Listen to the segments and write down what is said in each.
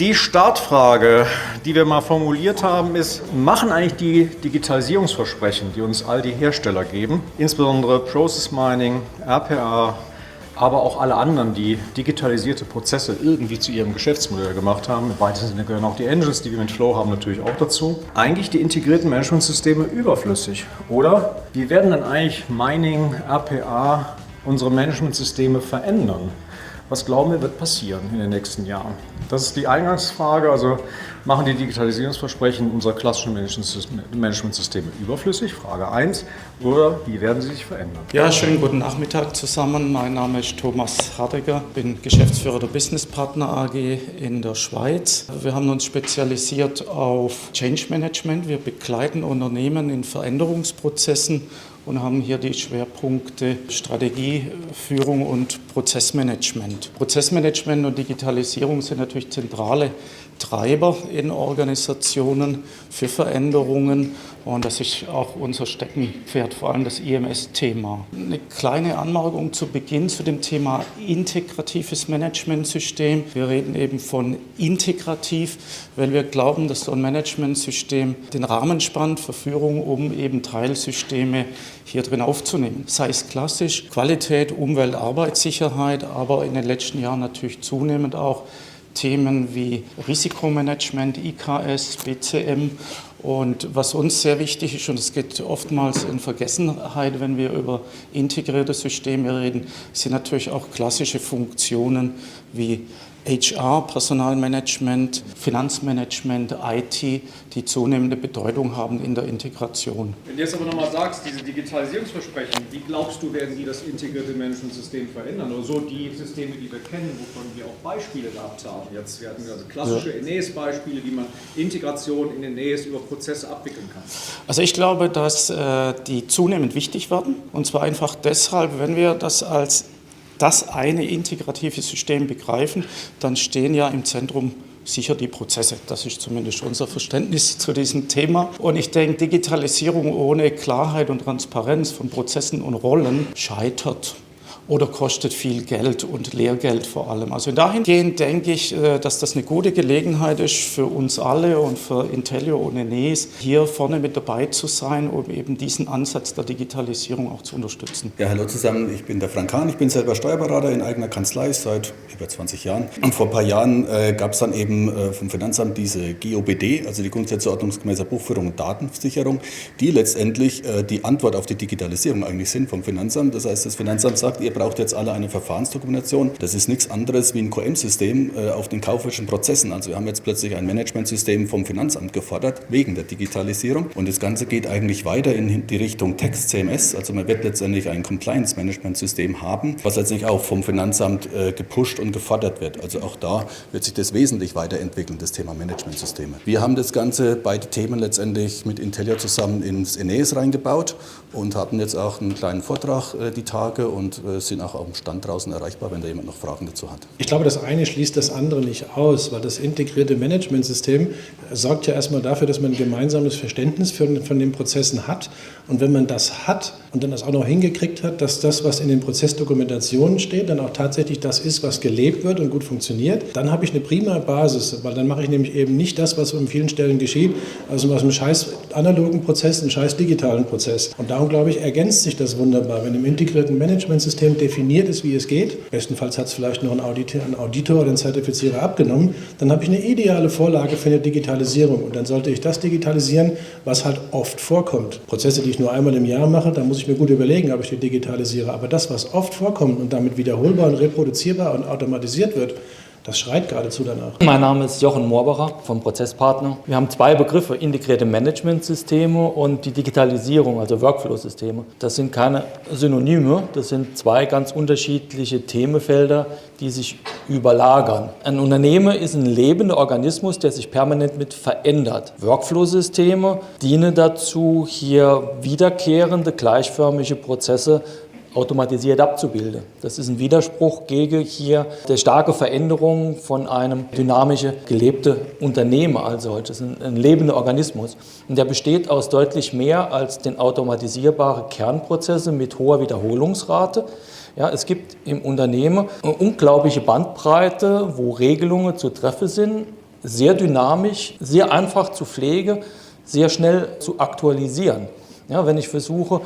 Die Startfrage, die wir mal formuliert haben, ist, machen eigentlich die Digitalisierungsversprechen, die uns all die Hersteller geben, insbesondere Process Mining, RPA, aber auch alle anderen, die digitalisierte Prozesse irgendwie zu ihrem Geschäftsmodell gemacht haben, im weitesten Sinne gehören auch die Engines, die wir mit Flow haben, natürlich auch dazu, eigentlich die integrierten Managementsysteme überflüssig? Oder wie werden dann eigentlich Mining, RPA unsere Managementsysteme verändern? Was glauben wir, wird passieren in den nächsten Jahren? Das ist die Eingangsfrage. Also machen die Digitalisierungsversprechen unserer klassischen Managementsysteme überflüssig? Frage 1. Oder wie werden sie sich verändern? Ja, schönen guten Nachmittag zusammen. Mein Name ist Thomas Hardiger, bin Geschäftsführer der Business Partner AG in der Schweiz. Wir haben uns spezialisiert auf Change Management. Wir begleiten Unternehmen in Veränderungsprozessen und haben hier die Schwerpunkte Strategie, Führung und Prozessmanagement. Prozessmanagement und Digitalisierung sind natürlich zentrale Treiber in Organisationen für Veränderungen und das ist auch unser Steckenpferd, vor allem das IMS-Thema. Eine kleine Anmerkung zu Beginn zu dem Thema integratives Managementsystem. Wir reden eben von integrativ, weil wir glauben, dass so ein Managementsystem den Rahmen spannt für Führung, um eben Teilsysteme hier drin aufzunehmen. Sei es klassisch Qualität, Umwelt, Arbeitssicherheit, aber in den letzten Jahren natürlich zunehmend auch Themen wie Risikomanagement, IKS, BCM und was uns sehr wichtig ist, und es geht oftmals in Vergessenheit, wenn wir über integrierte Systeme reden, sind natürlich auch klassische Funktionen wie HR, Personalmanagement, Finanzmanagement, IT, die zunehmende Bedeutung haben in der Integration. Wenn du jetzt aber nochmal sagst, diese Digitalisierungsversprechen, wie glaubst du, werden die das integrierte Managementsystem verändern? Oder so die Systeme, die wir kennen, wovon wir auch Beispiele gehabt haben. Jetzt, wir hatten also klassische Aeneas-Beispiele, wie man Integration in Aeneas über Prozesse abwickeln kann. Also ich glaube, dass die zunehmend wichtig werden. Und zwar einfach deshalb, wenn wir das als das eine integrative System begreifen, dann stehen ja im Zentrum sicher die Prozesse. Das ist zumindest unser Verständnis zu diesem Thema. Und ich denke, Digitalisierung ohne Klarheit und Transparenz von Prozessen und Rollen scheitert oder kostet viel Geld und Lehrgeld vor allem. Also dahingehend denke ich, dass das eine gute Gelegenheit ist für uns alle und für Intellio und Aeneas, hier vorne mit dabei zu sein, um eben diesen Ansatz der Digitalisierung auch zu unterstützen. Ja, hallo zusammen, ich bin der Frank Hahn, ich bin selber Steuerberater in eigener Kanzlei seit über 20 Jahren. Und vor ein paar Jahren gab es dann eben vom Finanzamt diese GOBD, also die Grundsätze ordnungsgemäßer Buchführung und Datensicherung, die letztendlich die Antwort auf die Digitalisierung eigentlich sind vom Finanzamt. Das heißt, das Finanzamt sagt, ihr braucht jetzt alle eine Verfahrensdokumentation. Das ist nichts anderes wie ein QM-System auf den kaufmännischen Prozessen. Also wir haben jetzt plötzlich ein Managementsystem vom Finanzamt gefordert, wegen der Digitalisierung. Und das Ganze geht eigentlich weiter in die Richtung Text-CMS. Also man wird letztendlich ein Compliance-Management-System haben, was letztendlich auch vom Finanzamt gepusht und gefordert wird. Also auch da wird sich das wesentlich weiterentwickeln, das Thema Managementsysteme. Wir haben das Ganze, beide Themen letztendlich mit Intellio zusammen ins Aeneas reingebaut und hatten jetzt auch einen kleinen Vortrag die Tage und sind auch auf dem Stand draußen erreichbar, wenn da jemand noch Fragen dazu hat. Ich glaube, das eine schließt das andere nicht aus, weil das integrierte Managementsystem sorgt ja erstmal dafür, dass man ein gemeinsames Verständnis von den Prozessen hat. Und wenn man das hat und dann das auch noch hingekriegt hat, dass das, was in den Prozessdokumentationen steht, dann auch tatsächlich das ist, was gelebt wird und gut funktioniert, dann habe ich eine prima Basis, weil dann mache ich nämlich eben nicht das, was an vielen Stellen geschieht, also aus einem scheiß analogen Prozess, einen scheiß digitalen Prozess. Und darum, glaube ich, ergänzt sich das wunderbar, wenn im integrierten Managementsystem definiert ist, wie es geht. Bestenfalls hat es vielleicht noch ein Auditor oder ein Zertifizierer abgenommen. Dann habe ich eine ideale Vorlage für eine Digitalisierung. Und dann sollte ich das digitalisieren, was halt oft vorkommt. Prozesse, die ich nur einmal im Jahr mache, da muss ich mir gut überlegen, ob ich die digitalisiere. Aber das, was oft vorkommt und damit wiederholbar und reproduzierbar und automatisiert wird, das schreit geradezu danach. Mein Name ist Jochen Moorbacher vom Prozesspartner. Wir haben zwei Begriffe, integrierte Managementsysteme und die Digitalisierung, also Workflow-Systeme. Das sind keine Synonyme, das sind zwei ganz unterschiedliche Themenfelder, die sich überlagern. Ein Unternehmen ist ein lebender Organismus, der sich permanent mit verändert. Workflow-Systeme dienen dazu, hier wiederkehrende, gleichförmige Prozesse automatisiert abzubilden. Das ist ein Widerspruch gegen hier die starke Veränderung von einem dynamischen, gelebten Unternehmen als solches, ein lebender Organismus. Und der besteht aus deutlich mehr als den automatisierbaren Kernprozesse mit hoher Wiederholungsrate. Ja, es gibt im Unternehmen eine unglaubliche Bandbreite, wo Regelungen zu treffen sind, sehr dynamisch, sehr einfach zu pflegen, sehr schnell zu aktualisieren. Ja, wenn ich versuche,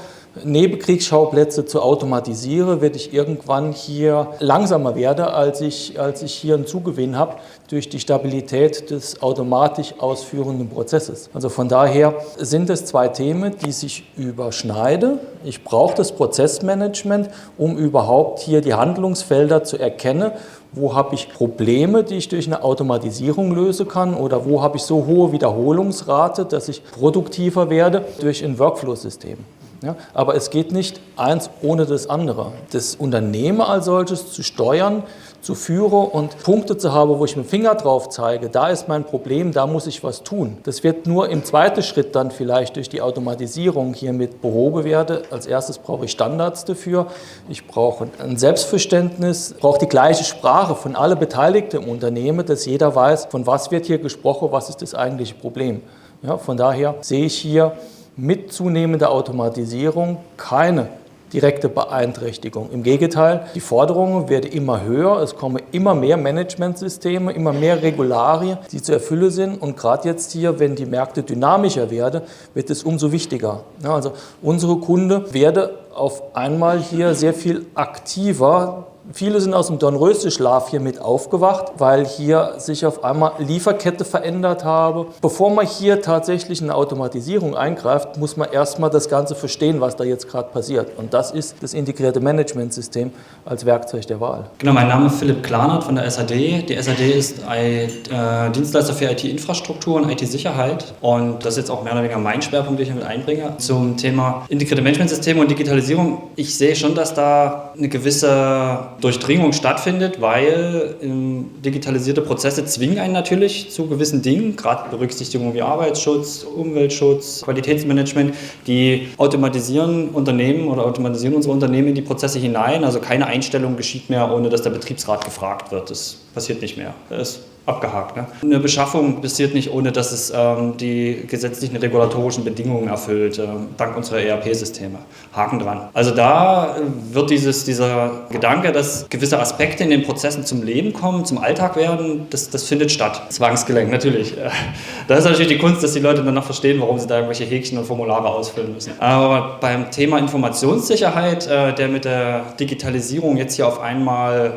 Nebenkriegsschauplätze zu automatisieren, werde ich irgendwann hier langsamer werden, als ich hier einen Zugewinn habe durch die Stabilität des automatisch ausführenden Prozesses. Also von daher sind es zwei Themen, die sich überschneiden. Ich brauche das Prozessmanagement, um überhaupt hier die Handlungsfelder zu erkennen. Wo habe ich Probleme, die ich durch eine Automatisierung lösen kann, oder wo habe ich so hohe Wiederholungsrate, dass ich produktiver werde durch ein Workflow-System. Ja, aber es geht nicht eins ohne das andere. Das Unternehmen als solches zu steuern, zu führen und Punkte zu haben, wo ich mit dem Finger drauf zeige, da ist mein Problem, da muss ich was tun. Das wird nur im zweiten Schritt dann vielleicht durch die Automatisierung hiermit behoben werden. Als erstes brauche ich Standards dafür, ich brauche ein Selbstverständnis, ich brauche die gleiche Sprache von allen Beteiligten im Unternehmen, dass jeder weiß, von was wird hier gesprochen, was ist das eigentliche Problem. Ja, von daher sehe ich hier mit zunehmender Automatisierung keine direkte Beeinträchtigung. Im Gegenteil, die Forderungen werden immer höher, es kommen immer mehr Managementsysteme, immer mehr Regularien, die zu erfüllen sind. Und gerade jetzt hier, wenn die Märkte dynamischer werden, wird es umso wichtiger. Ja, also unsere Kunden werden auf einmal hier sehr viel aktiver. Viele sind aus dem Dornröschen-Schlaf hier mit aufgewacht, weil hier sich auf einmal Lieferkette verändert habe. Bevor man hier tatsächlich in eine Automatisierung eingreift, muss man erstmal das Ganze verstehen, was da jetzt gerade passiert. Und das ist das integrierte Managementsystem als Werkzeug der Wahl. Genau, mein Name ist Philipp Klarnert von der SAD. Die SAD ist ein Dienstleister für IT-Infrastruktur und IT-Sicherheit. Und das ist jetzt auch mehr oder weniger mein Schwerpunkt, den ich mit einbringe. Zum Thema integrierte Managementsysteme und Digitalisierung. Ich sehe schon, dass da eine gewisse Durchdringung stattfindet, weil digitalisierte Prozesse zwingen einen natürlich zu gewissen Dingen, gerade Berücksichtigung wie Arbeitsschutz, Umweltschutz, Qualitätsmanagement, die automatisieren Unternehmen oder automatisieren unsere Unternehmen in die Prozesse hinein. Also keine Einstellung geschieht mehr, ohne dass der Betriebsrat gefragt wird. Das passiert nicht mehr. Das ist abgehakt. Ne? Eine Beschaffung passiert nicht, ohne dass es die gesetzlichen regulatorischen Bedingungen erfüllt, dank unserer ERP-Systeme. Haken dran. Also da wird dieser Gedanke, dass gewisse Aspekte in den Prozessen zum Leben kommen, zum Alltag werden, das findet statt. Zwangsgelenkt, natürlich. Da ist natürlich die Kunst, dass die Leute dann noch verstehen, warum sie da irgendwelche Häkchen und Formulare ausfüllen müssen. Aber beim Thema Informationssicherheit, der mit der Digitalisierung jetzt hier auf einmal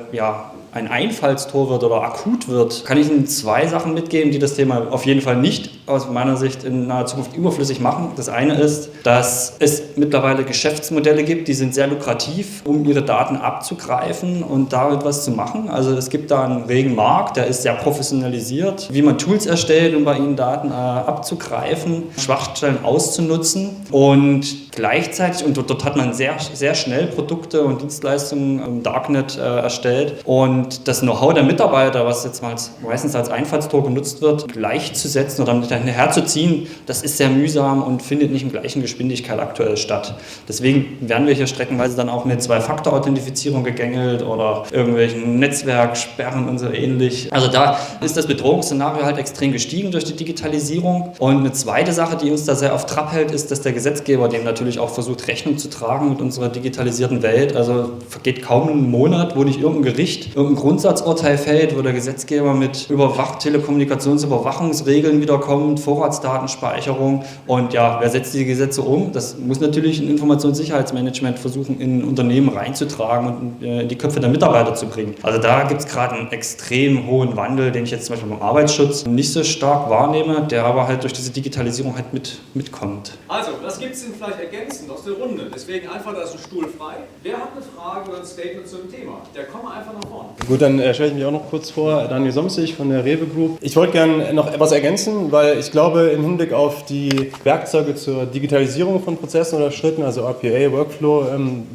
ein Einfallstor wird oder akut wird, kann ich Ihnen zwei Sachen mitgeben, die das Thema auf jeden Fall nicht aus meiner Sicht in naher Zukunft überflüssig machen. Das eine ist, dass es mittlerweile Geschäftsmodelle gibt, die sind sehr lukrativ, um ihre Daten abzugreifen und damit was zu machen. Also es gibt da einen regen Markt, der ist sehr professionalisiert, wie man Tools erstellt, um bei ihnen Daten abzugreifen, Schwachstellen auszunutzen und gleichzeitig, und dort hat man sehr, sehr schnell Produkte und Dienstleistungen im Darknet erstellt und das Know-how der Mitarbeiter, was jetzt meistens als Einfallstor genutzt wird, gleichzusetzen oder hinterherzuziehen, das ist sehr mühsam und findet nicht in gleichen Geschwindigkeit aktuell statt. Deswegen werden wir hier streckenweise dann auch mit Zwei-Faktor-Authentifizierung gegängelt oder irgendwelchen Netzwerksperren und so ähnlich. Also da ist das Bedrohungsszenario halt extrem gestiegen durch die Digitalisierung. Und eine zweite Sache, die uns da sehr auf Trab hält, ist, dass der Gesetzgeber dem natürlich auch versucht, Rechnung zu tragen mit unserer digitalisierten Welt. Also vergeht kaum ein Monat, wo nicht irgendein Gericht irgendein Grundsatzurteil fällt, wo der Gesetzgeber mit Telekommunikationsüberwachungsregeln wiederkommt, Vorratsdatenspeicherung und wer setzt diese Gesetze um? Das muss natürlich ein Informationssicherheitsmanagement versuchen, in Unternehmen reinzutragen und in die Köpfe der Mitarbeiter zu bringen. Also da gibt es gerade einen extrem hohen Wandel, den ich jetzt zum Beispiel beim Arbeitsschutz nicht so stark wahrnehme, der aber halt durch diese Digitalisierung halt mitkommt. Also, was gibt es denn vielleicht ergänzend aus der Runde? Deswegen einfach, da ist ein Stuhl frei. Wer hat eine Frage oder ein Statement zum Thema? Der kommt einfach nach vorne. Gut, dann stelle ich mich auch noch kurz vor. Daniel Somsig von der Rewe Group. Ich wollte gerne noch etwas ergänzen, weil ich glaube, im Hinblick auf die Werkzeuge zur Digitalisierung von Prozessen oder Schritten, also RPA, Workflow,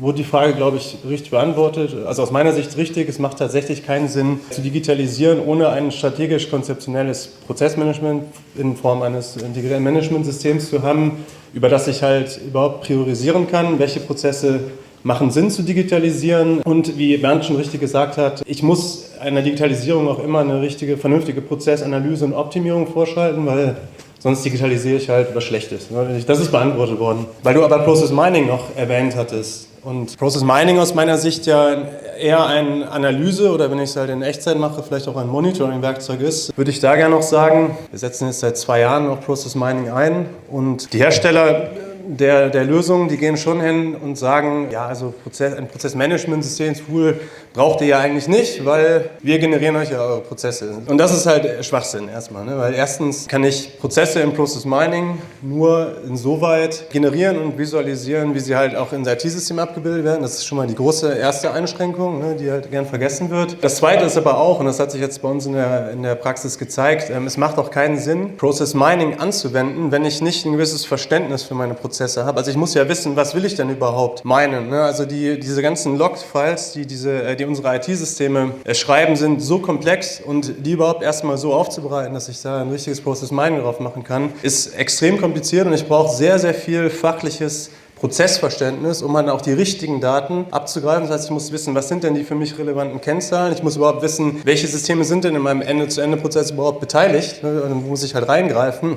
wurde die Frage, glaube ich, richtig beantwortet. Also aus meiner Sicht richtig, es macht tatsächlich keinen Sinn, zu digitalisieren, ohne ein strategisch-konzeptionelles Prozessmanagement in Form eines integrierten Managementsystems zu haben, über das ich halt überhaupt priorisieren kann, welche Prozesse machen Sinn zu digitalisieren. Und wie Bernd schon richtig gesagt hat, ich muss einer Digitalisierung auch immer eine richtige, vernünftige Prozessanalyse und Optimierung vorschalten, weil sonst digitalisiere ich halt was Schlechtes. Das ist beantwortet worden. Weil du aber Process Mining noch erwähnt hattest. Und Process Mining aus meiner Sicht ja eher ein Analyse oder wenn ich es halt in Echtzeit mache, vielleicht auch ein Monitoring-Werkzeug ist, würde ich da gerne noch sagen, wir setzen jetzt seit 2 Jahren auf Process Mining ein und die Hersteller der Lösungen, die gehen schon hin und sagen, ja, also ein Prozessmanagement-System-Tool braucht ihr ja eigentlich nicht, weil wir generieren euch ja eure Prozesse. Und das ist halt Schwachsinn erstmal, ne? Weil erstens kann ich Prozesse im Process Mining nur insoweit generieren und visualisieren, wie sie halt auch in IT-Systemen abgebildet werden. Das ist schon mal die große erste Einschränkung, ne, die halt gern vergessen wird. Das zweite ist aber auch, und das hat sich jetzt bei uns in der Praxis gezeigt, es macht auch keinen Sinn, Process Mining anzuwenden, wenn ich nicht ein gewisses Verständnis für meine Prozesse habe. Also ich muss ja wissen, was will ich denn überhaupt meinen, ne? Also diese ganzen Log-Files, die unsere IT-Systeme schreiben, sind so komplex und die überhaupt erstmal so aufzubereiten, dass ich da ein richtiges Process Mining drauf machen kann, ist extrem kompliziert und ich brauche sehr, sehr viel fachliches Prozessverständnis, um dann auch die richtigen Daten abzugreifen. Das heißt, ich muss wissen, was sind denn die für mich relevanten Kennzahlen? Ich muss überhaupt wissen, welche Systeme sind denn in meinem Ende-zu-Ende-Prozess überhaupt beteiligt? Dann muss ich halt reingreifen.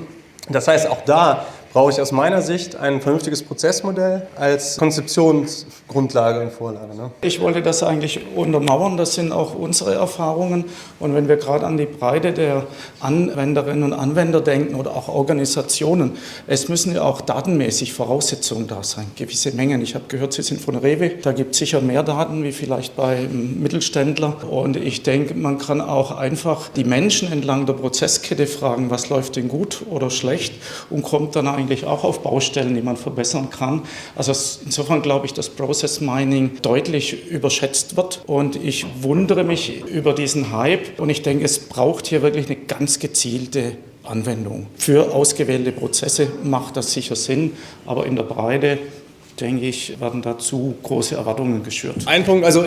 Das heißt, auch da brauche ich aus meiner Sicht ein vernünftiges Prozessmodell als Konzeptionsgrundlage und Vorlage. Ne? Ich wollte das eigentlich untermauern, das sind auch unsere Erfahrungen. Und wenn wir gerade an die Breite der Anwenderinnen und Anwender denken oder auch Organisationen, es müssen ja auch datenmäßig Voraussetzungen da sein, gewisse Mengen. Ich habe gehört, Sie sind von Rewe, da gibt es sicher mehr Daten wie vielleicht bei einem Mittelständler. Und ich denke, man kann auch einfach die Menschen entlang der Prozesskette fragen, was läuft denn gut oder schlecht und kommt dann eigentlich auch auf Baustellen, die man verbessern kann. Also insofern glaube ich, dass Process Mining deutlich überschätzt wird und ich wundere mich über diesen Hype und ich denke, es braucht hier wirklich eine ganz gezielte Anwendung. Für ausgewählte Prozesse macht das sicher Sinn, aber in der Breite denke ich, werden dazu große Erwartungen geschürt. Ein Punkt, also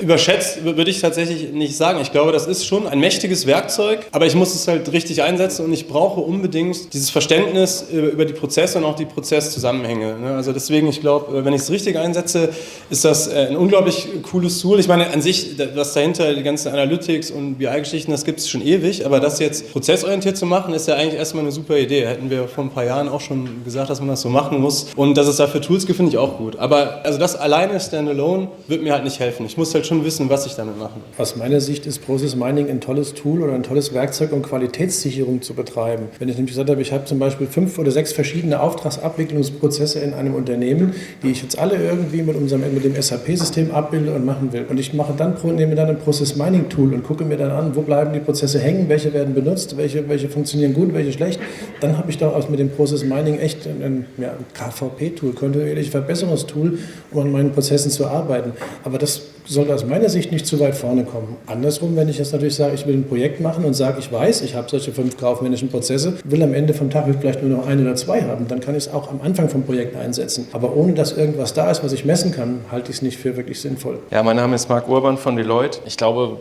überschätzt würde ich tatsächlich nicht sagen. Ich glaube, das ist schon ein mächtiges Werkzeug, aber ich muss es halt richtig einsetzen und ich brauche unbedingt dieses Verständnis über die Prozesse und auch die Prozesszusammenhänge. Also deswegen, ich glaube, wenn ich es richtig einsetze, ist das ein unglaublich cooles Tool. Ich meine, an sich, was dahinter, die ganzen Analytics und BI-Geschichten, das gibt es schon ewig, aber das jetzt prozessorientiert zu machen, ist ja eigentlich erstmal eine super Idee. Hätten wir vor ein paar Jahren auch schon gesagt, dass man das so machen muss und dass es dafür Tools gibt, finde ich auch gut. Aber also das alleine standalone wird mir halt nicht helfen. Ich muss halt schon wissen, was ich damit mache. Aus meiner Sicht ist Process Mining ein tolles Tool oder ein tolles Werkzeug, um Qualitätssicherung zu betreiben. Wenn ich nämlich gesagt habe, ich habe zum Beispiel 5 oder 6 verschiedene Auftragsabwicklungsprozesse in einem Unternehmen, die ich jetzt alle irgendwie mit dem SAP-System abbilde und machen will. Und ich nehme dann ein Process Mining Tool und gucke mir dann an, wo bleiben die Prozesse hängen, welche werden benutzt, welche funktionieren gut, welche schlecht. Dann habe ich daraus mit dem Process Mining echt ein KVP-Tool, kontinuierliche Verbesserungstool, um an meinen Prozessen zu arbeiten. Aber das sollte aus meiner Sicht nicht zu weit vorne kommen. Andersrum, wenn ich jetzt natürlich sage, ich will ein Projekt machen und sage, ich weiß, ich habe solche 5 kaufmännischen Prozesse, will am Ende vom Tag vielleicht nur noch 1 oder 2 haben, dann kann ich es auch am Anfang vom Projekt einsetzen. Aber ohne dass irgendwas da ist, was ich messen kann, halte ich es nicht für wirklich sinnvoll. Ja, mein Name ist Marc Urban von Deloitte. Ich glaube,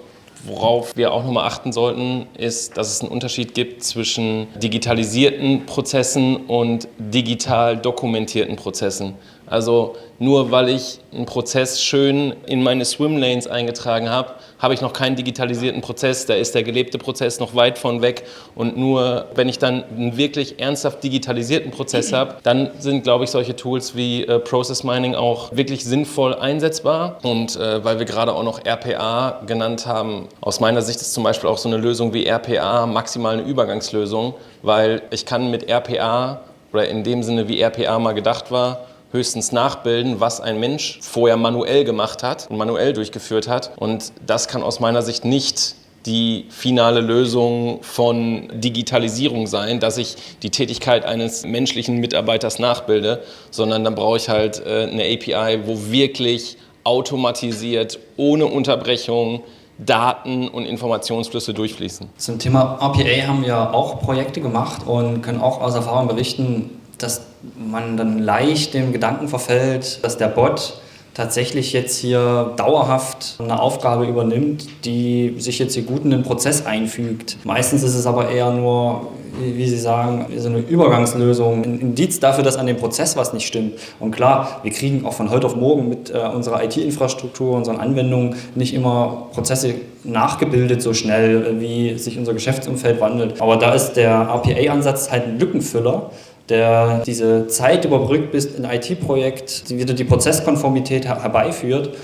worauf wir auch nochmal achten sollten, ist, dass es einen Unterschied gibt zwischen digitalisierten Prozessen und digital dokumentierten Prozessen. Also nur weil ich einen Prozess schön in meine Swimlanes eingetragen habe, habe ich noch keinen digitalisierten Prozess. Da ist der gelebte Prozess noch weit von weg. Und nur wenn ich dann einen wirklich ernsthaft digitalisierten Prozess habe, dann sind, glaube ich, solche Tools wie Process Mining auch wirklich sinnvoll einsetzbar. Und weil wir gerade auch noch RPA genannt haben, aus meiner Sicht ist zum Beispiel auch so eine Lösung wie RPA maximal eine Übergangslösung, weil ich kann mit RPA oder in dem Sinne, wie RPA mal gedacht war, höchstens nachbilden, was ein Mensch vorher manuell gemacht hat und manuell durchgeführt hat. Und das kann aus meiner Sicht nicht die finale Lösung von Digitalisierung sein, dass ich die Tätigkeit eines menschlichen Mitarbeiters nachbilde, sondern dann brauche ich halt eine API, wo wirklich automatisiert, ohne Unterbrechung, Daten und Informationsflüsse durchfließen. Zum Thema RPA haben wir auch Projekte gemacht und können auch aus Erfahrung berichten, dass man dann leicht dem Gedanken verfällt, dass der Bot tatsächlich jetzt hier dauerhaft eine Aufgabe übernimmt, die sich jetzt hier gut in den Prozess einfügt. Meistens ist es aber eher nur, wie Sie sagen, so eine Übergangslösung, ein Indiz dafür, dass an dem Prozess was nicht stimmt. Und klar, wir kriegen auch von heute auf morgen mit unserer IT-Infrastruktur, unseren Anwendungen nicht immer Prozesse nachgebildet so schnell, wie sich unser Geschäftsumfeld wandelt. Aber da ist der RPA-Ansatz halt ein Lückenfüller, der diese Zeit überbrückt, bis ein IT-Projekt wieder die Prozesskonformität herbeiführt.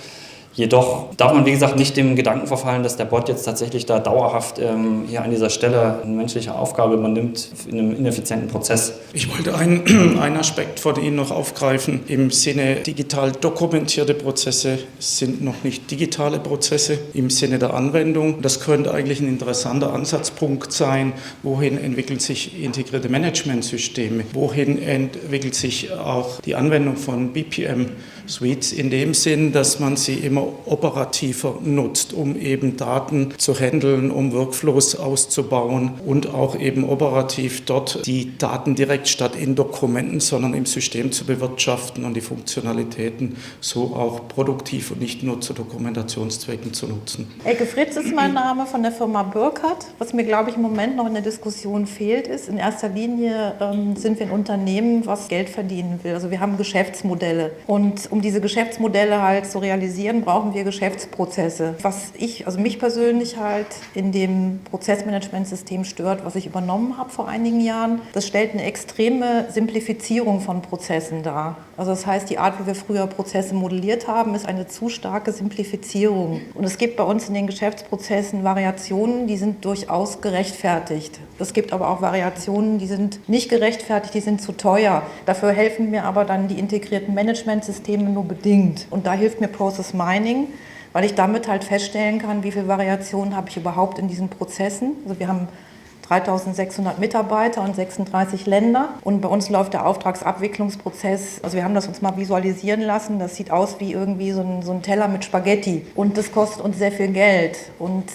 Jedoch darf man, wie gesagt, nicht dem Gedanken verfallen, dass der Bot jetzt tatsächlich da dauerhaft hier an dieser Stelle eine menschliche Aufgabe übernimmt in einem ineffizienten Prozess. Ich wollte einen Aspekt von Ihnen noch aufgreifen. Im Sinne digital dokumentierte Prozesse sind noch nicht digitale Prozesse im Sinne der Anwendung. Das könnte eigentlich ein interessanter Ansatzpunkt sein. Wohin entwickeln sich integrierte Managementsysteme? Wohin entwickelt sich auch die Anwendung von BPM-Suites in dem Sinn, dass man sie immer operativer nutzt, um eben Daten zu handeln, um Workflows auszubauen und auch eben operativ dort die Daten direkt statt in Dokumenten, sondern im System zu bewirtschaften und die Funktionalitäten so auch produktiv und nicht nur zu Dokumentationszwecken zu nutzen. Elke Fritz ist mein Name von der Firma Burkhardt. Was mir, glaube ich, im Moment noch in der Diskussion fehlt, ist, in erster Linie sind wir ein Unternehmen, was Geld verdienen will. Also wir haben Geschäftsmodelle und um diese Geschäftsmodelle halt zu realisieren, brauchen wir Geschäftsprozesse. Was mich persönlich halt in dem Prozessmanagementsystem stört, was ich übernommen habe vor einigen Jahren, das stellt eine extreme Simplifizierung von Prozessen dar. Also das heißt, die Art, wie wir früher Prozesse modelliert haben, ist eine zu starke Simplifizierung. Und es gibt bei uns in den Geschäftsprozessen Variationen, die sind durchaus gerechtfertigt. Es gibt aber auch Variationen, die sind nicht gerechtfertigt, die sind zu teuer. Dafür helfen mir aber dann die integrierten Managementsysteme nur bedingt. Und da hilft mir Process Mining, weil ich damit halt feststellen kann, wie viele Variationen habe ich überhaupt in diesen Prozessen. Also wir haben 3.600 Mitarbeiter und 36 Länder. Und bei uns läuft der Auftragsabwicklungsprozess, also wir haben das uns mal visualisieren lassen, das sieht aus wie irgendwie so ein Teller mit Spaghetti. Und das kostet uns sehr viel Geld. Und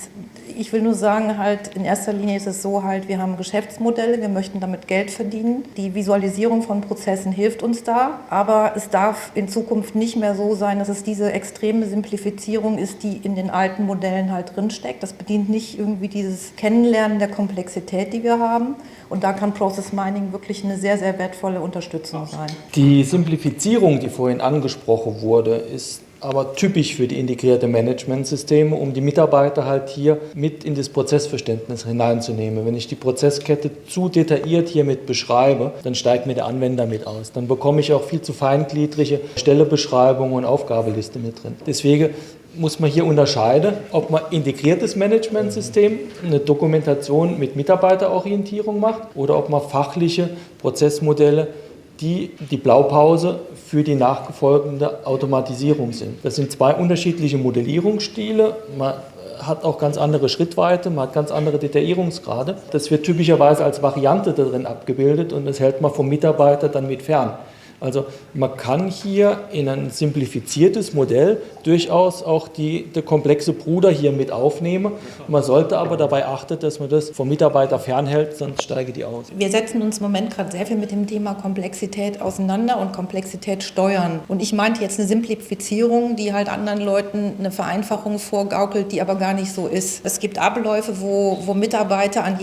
ich will nur sagen, halt in erster Linie ist es so, halt, wir haben Geschäftsmodelle, wir möchten damit Geld verdienen. Die Visualisierung von Prozessen hilft uns da, aber es darf in Zukunft nicht mehr so sein, dass es diese extreme Simplifizierung ist, die in den alten Modellen halt drinsteckt. Das bedient nicht irgendwie dieses Kennenlernen der Komplexität, die wir haben. Und da kann Process Mining wirklich eine sehr, sehr wertvolle Unterstützung sein. Die Simplifizierung, die vorhin angesprochen wurde, ist aber typisch für die integrierte Managementsysteme, um die Mitarbeiter halt hier mit in das Prozessverständnis hineinzunehmen. Wenn ich die Prozesskette zu detailliert hiermit beschreibe, dann steigt mir der Anwender mit aus. Dann bekomme ich auch viel zu feingliedrige Stellebeschreibungen und Aufgabeliste mit drin. Deswegen muss man hier unterscheiden, ob man integriertes Managementsystem, eine Dokumentation mit Mitarbeiterorientierung macht oder ob man fachliche Prozessmodelle, die Blaupause für die nachfolgende Automatisierung sind. Das sind zwei unterschiedliche Modellierungsstile. Man hat auch ganz andere Schrittweite, man hat ganz andere Detaillierungsgrade. Das wird typischerweise als Variante darin abgebildet und das hält man vom Mitarbeiter dann mit fern. Also man kann hier in ein simplifiziertes Modell durchaus auch der komplexe Bruder hier mit aufnehmen. Man sollte aber dabei achten, dass man das vom Mitarbeiter fernhält, sonst steige die aus. Wir setzen uns im Moment gerade sehr viel mit dem Thema Komplexität auseinander und Komplexität steuern. Und ich meinte jetzt eine Simplifizierung, die halt anderen Leuten eine Vereinfachung vorgaukelt, die aber gar nicht so ist. Es gibt Abläufe, wo Mitarbeiter an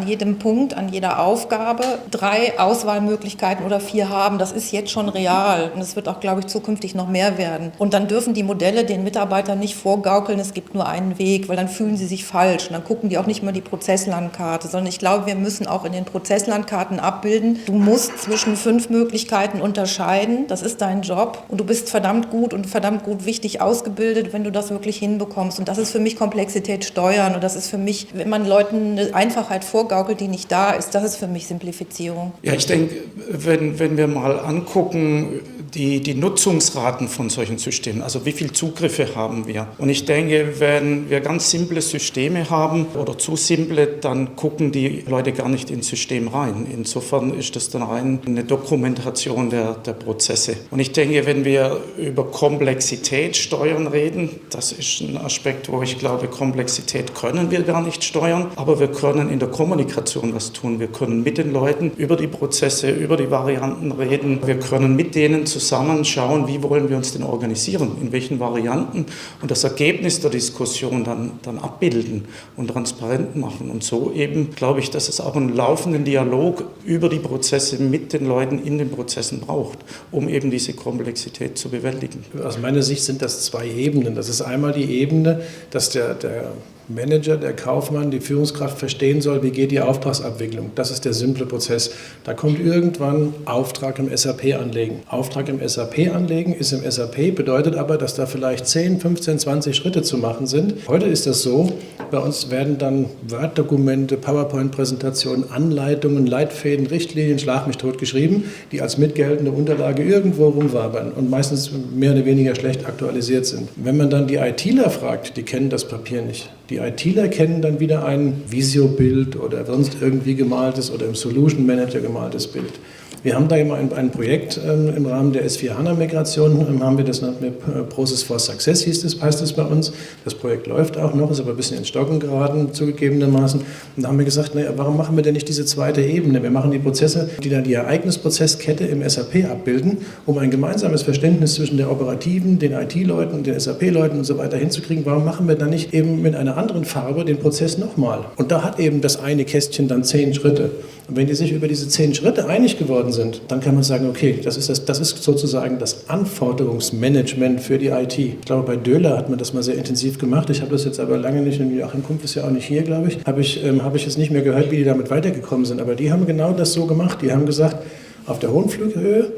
jedem Punkt, an jeder Aufgabe 3 Auswahlmöglichkeiten oder 4 haben. Das ist jetzt schon real und es wird auch, glaube ich, zukünftig noch mehr werden. Und dann dürfen die Modelle den Mitarbeitern nicht vorgaukeln, es gibt nur einen Weg, weil dann fühlen sie sich falsch und dann gucken die auch nicht mehr die Prozesslandkarte, sondern ich glaube, wir müssen auch in den Prozesslandkarten abbilden, du musst zwischen 5 Möglichkeiten unterscheiden, das ist dein Job und du bist verdammt gut wichtig ausgebildet, wenn du das wirklich hinbekommst. Und das ist für mich Komplexität steuern und das ist für mich, wenn man Leuten eine Einfachheit vorgaukelt, die nicht da ist, das ist für mich Simplifizierung. Ja, ich denke, wenn wir mal angucken, die Nutzungsraten von solchen Systemen, also wie viele Zugriffe haben wir. Und ich denke, wenn wir ganz simple Systeme haben oder zu simple, dann gucken die Leute gar nicht ins System rein. Insofern ist das dann rein eine Dokumentation der Prozesse. Und ich denke, wenn wir über Komplexität steuern reden, das ist ein Aspekt, wo ich glaube, Komplexität können wir gar nicht steuern, aber wir können in der Kommunikation was tun. Wir können mit den Leuten über die Prozesse, über die Varianten reden. Wir können mit denen zusammen schauen, wie wollen wir uns denn organisieren, in welchen Varianten und das Ergebnis der Diskussion dann abbilden und transparent machen. Und so eben glaube ich, dass es auch einen laufenden Dialog über die Prozesse mit den Leuten in den Prozessen braucht, um eben diese Komplexität zu bewältigen. Aus meiner Sicht sind das 2 Ebenen. Das ist einmal die Ebene, dass der Manager, der Kaufmann, die Führungskraft verstehen soll, wie geht die Auftragsabwicklung. Das ist der simple Prozess. Da kommt irgendwann Auftrag im SAP anlegen. Auftrag im SAP anlegen ist im SAP, bedeutet aber, dass da vielleicht 10, 15, 20 Schritte zu machen sind. Heute ist das so, bei uns werden dann Word-Dokumente, PowerPoint-Präsentationen, Anleitungen, Leitfäden, Richtlinien, schlag mich tot geschrieben, die als mitgeltende Unterlage irgendwo rumwabern und meistens mehr oder weniger schlecht aktualisiert sind. Wenn man dann die ITler fragt, die kennen das Papier nicht. Die ITler kennen dann wieder ein Visio-Bild oder sonst irgendwie gemaltes oder im Solution Manager gemaltes Bild. Wir haben da immer ein Projekt im Rahmen der S4HANA-Migration, haben wir das mit Process for Success, heißt es bei uns. Das Projekt läuft auch noch, ist aber ein bisschen ins Stocken geraten, zugegebenermaßen. Und da haben wir gesagt, naja, warum machen wir denn nicht diese zweite Ebene? Wir machen die Prozesse, die dann die Ereignisprozesskette im SAP abbilden, um ein gemeinsames Verständnis zwischen der operativen, den IT-Leuten und den SAP-Leuten und so weiter hinzukriegen. Warum machen wir dann nicht eben mit einer anderen Farbe den Prozess nochmal? Und da hat eben das eine Kästchen dann 10 Schritte. Und wenn die sich über diese 10 Schritte einig geworden sind, dann kann man sagen, okay, das ist sozusagen das Anforderungsmanagement für die IT. Ich glaube, bei Döhler hat man das mal sehr intensiv gemacht. Ich habe das jetzt aber lange nicht, Joachim Kumpf ist ja auch nicht hier, glaube ich, habe ich jetzt nicht mehr gehört, wie die damit weitergekommen sind. Aber die haben genau das so gemacht. Die haben gesagt, auf der hohen Flughöhe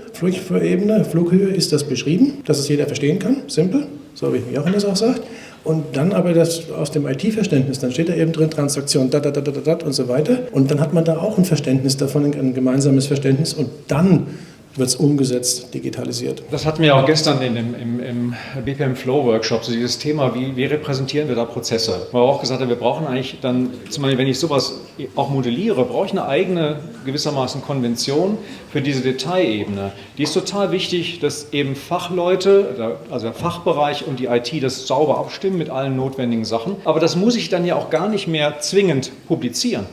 ist das beschrieben, dass es jeder verstehen kann, simpel, so wie Joachim das auch sagt. Und dann aber das aus dem IT-Verständnis, dann steht da eben drin Transaktion, und so weiter. Und dann hat man da auch ein Verständnis davon, ein gemeinsames Verständnis. Und dann wird es umgesetzt, digitalisiert. Das hatten wir auch gestern im BPM Flow Workshop, so dieses Thema, wie repräsentieren wir da Prozesse. Wo wir auch gesagt haben, wir brauchen eigentlich dann, zum Beispiel, wenn ich sowas auch modelliere, brauche ich eine eigene gewissermaßen Konvention für diese Detailebene. Die ist total wichtig, dass eben Fachleute, also der Fachbereich und die IT das sauber abstimmen mit allen notwendigen Sachen. Aber das muss ich dann ja auch gar nicht mehr zwingend publizieren,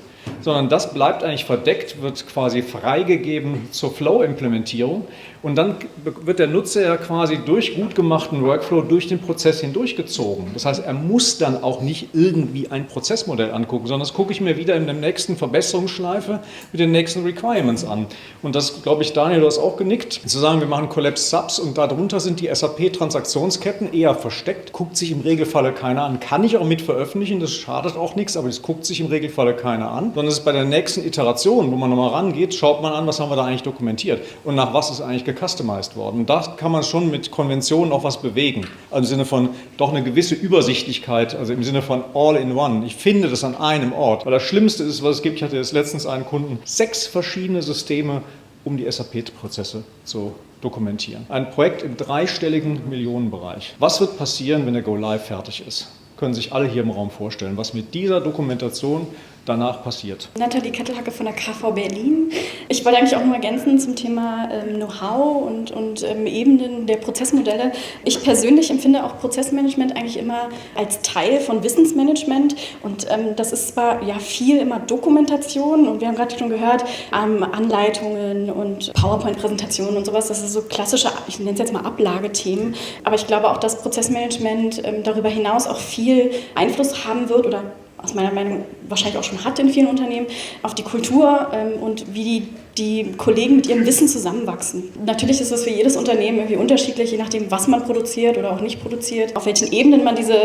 sondern das bleibt eigentlich verdeckt, wird quasi freigegeben zur Flow-Implementierung und dann wird der Nutzer ja quasi durch gut gemachten Workflow durch den Prozess hindurchgezogen. Das heißt, er muss dann auch nicht irgendwie ein Prozessmodell angucken, sondern das gucke ich mir wieder in der nächsten Verbesserungsschleife mit den nächsten Requirements an. Und das, glaube ich, Daniel, du hast auch genickt, zu sagen, wir machen Collapse Subs und darunter sind die SAP-Transaktionsketten eher versteckt, guckt sich im Regelfalle keiner an. Kann ich auch mit veröffentlichen, das schadet auch nichts, aber das guckt sich im Regelfalle keiner an. Sondern es ist bei der nächsten Iteration, wo man nochmal rangeht, schaut man an, was haben wir da eigentlich dokumentiert und nach was ist eigentlich gecustomized worden. Und da kann man schon mit Konventionen auch was bewegen. Also im Sinne von doch eine gewisse Übersichtlichkeit, also im Sinne von all in one. Ich finde das an einem Ort. Weil das Schlimmste ist, was es gibt, ich hatte jetzt letztens einen Kunden, 6 verschiedene Systeme, um die SAP-Prozesse zu dokumentieren. Ein Projekt im 3-stelligen Millionenbereich. Was wird passieren, wenn der Go-Live fertig ist? Können sich alle hier im Raum vorstellen, was mit dieser Dokumentation danach passiert. Nathalie Kettelhacke von der KV Berlin. Ich wollte eigentlich auch nur ergänzen zum Thema Know-how und Ebenen der Prozessmodelle. Ich persönlich empfinde auch Prozessmanagement eigentlich immer als Teil von Wissensmanagement und das ist zwar ja viel immer Dokumentation und wir haben gerade schon gehört, Anleitungen und PowerPoint-Präsentationen und sowas, das ist so klassische, ich nenne es jetzt mal Ablagethemen, aber ich glaube auch, dass Prozessmanagement darüber hinaus auch viel Einfluss haben wird oder aus meiner Meinung wahrscheinlich auch schon hat in vielen Unternehmen, auf die Kultur und wie die Kollegen mit ihrem Wissen zusammenwachsen. Natürlich ist das für jedes Unternehmen irgendwie unterschiedlich, je nachdem, was man produziert oder auch nicht produziert, auf welchen Ebenen man diese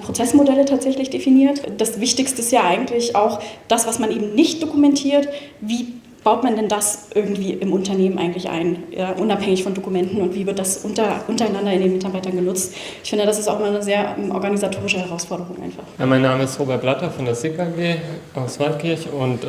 Prozessmodelle tatsächlich definiert. Das Wichtigste ist ja eigentlich auch das, was man eben nicht dokumentiert, wie baut man denn das irgendwie im Unternehmen eigentlich ein, ja, unabhängig von Dokumenten und wie wird das untereinander in den Mitarbeitern genutzt? Ich finde, das ist auch mal eine sehr organisatorische Herausforderung einfach. Ja, mein Name ist Robert Blatter von der SIG AG aus Waldkirch und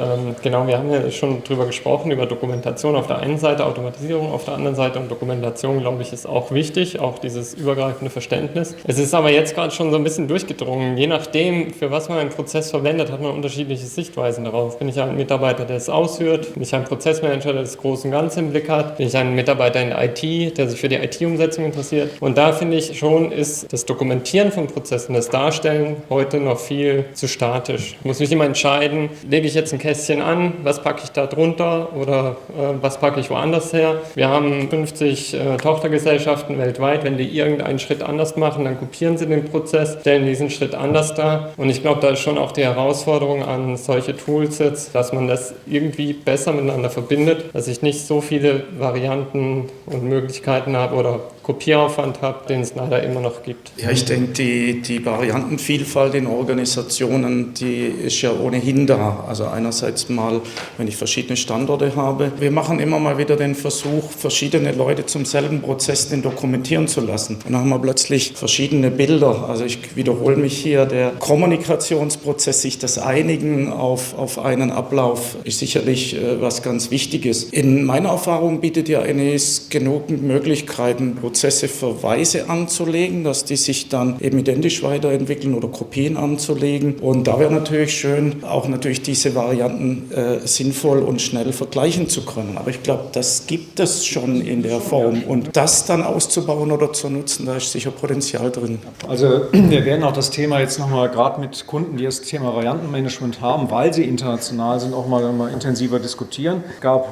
genau, wir haben ja schon drüber gesprochen, über Dokumentation auf der einen Seite, Automatisierung auf der anderen Seite und Dokumentation, glaube ich, ist auch wichtig, auch dieses übergreifende Verständnis. Es ist aber jetzt gerade schon so ein bisschen durchgedrungen, je nachdem, für was man einen Prozess verwendet, hat man unterschiedliche Sichtweisen darauf. Bin ich ein Mitarbeiter, der es ausführt? Bin ich ein Prozessmanager, der das große und Ganze im Blick hat? Bin ich ein Mitarbeiter in der IT, der sich für die IT-Umsetzung interessiert? Und da finde ich schon, ist das Dokumentieren von Prozessen, das Darstellen heute noch viel zu statisch. Ich muss mich immer entscheiden, lege ich jetzt ein Kästchen an, was packe ich da drunter oder was packe ich woanders her? Wir haben 50 Tochtergesellschaften weltweit. Wenn die irgendeinen Schritt anders machen, dann kopieren sie den Prozess, stellen diesen Schritt anders dar. Und ich glaube, da ist schon auch die Herausforderung an solche Toolsets, dass man das irgendwie besser besser miteinander verbindet, dass ich nicht so viele Varianten und Möglichkeiten habe oder Kopieraufwand habe, den es leider immer noch gibt. Ja, ich denke, die Variantenvielfalt in Organisationen, die ist ja ohnehin da. Also einerseits mal, wenn ich verschiedene Standorte habe. Wir machen immer mal wieder den Versuch, verschiedene Leute zum selben Prozess den dokumentieren zu lassen. Und dann haben wir plötzlich verschiedene Bilder. Also ich wiederhole mich hier, der Kommunikationsprozess, sich das Einigen auf einen Ablauf, ist sicherlich was ganz Wichtiges. In meiner Erfahrung bietet ja NES genügend Möglichkeiten, Prozesse Verweise anzulegen, dass die sich dann eben identisch weiterentwickeln oder Kopien anzulegen. Und da wäre natürlich schön, auch natürlich diese Varianten sinnvoll und schnell vergleichen zu können. Aber ich glaube, das gibt es schon in der Form. Und das dann auszubauen oder zu nutzen, da ist sicher Potenzial drin. Also wir werden auch das Thema jetzt nochmal, gerade mit Kunden, die das Thema Variantenmanagement haben, weil sie international sind, auch mal intensiver diskutieren. Es gab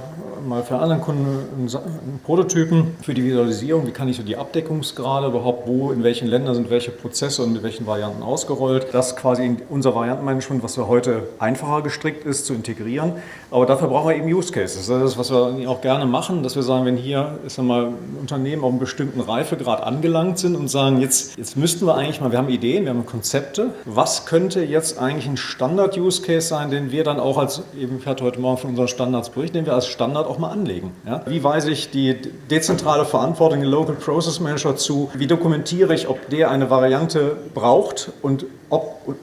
mal für anderen Kunden einen Prototypen für die Visualisierung, wie kann ich so die Abdeckungsgrade überhaupt, wo, in welchen Ländern sind welche Prozesse und mit welchen Varianten ausgerollt. Das quasi in unser Variantenmanagement, was wir heute einfacher gestrickt ist, zu integrieren. Aber dafür brauchen wir eben Use Cases. Das ist, was wir auch gerne machen, dass wir sagen, wenn hier ein Unternehmen auf einem bestimmten Reifegrad angelangt sind und sagen, jetzt müssten wir eigentlich mal, wir haben Ideen, wir haben Konzepte, was könnte jetzt eigentlich ein Standard-Use-Case sein, den wir dann auch als, eben ich hatte heute Morgen von unseren Standards berichtet, den wir als Standard auch mal anlegen. Ja? Wie weise ich die dezentrale Verantwortung, den Local Process Manager zu? Wie dokumentiere ich, ob der eine Variante braucht und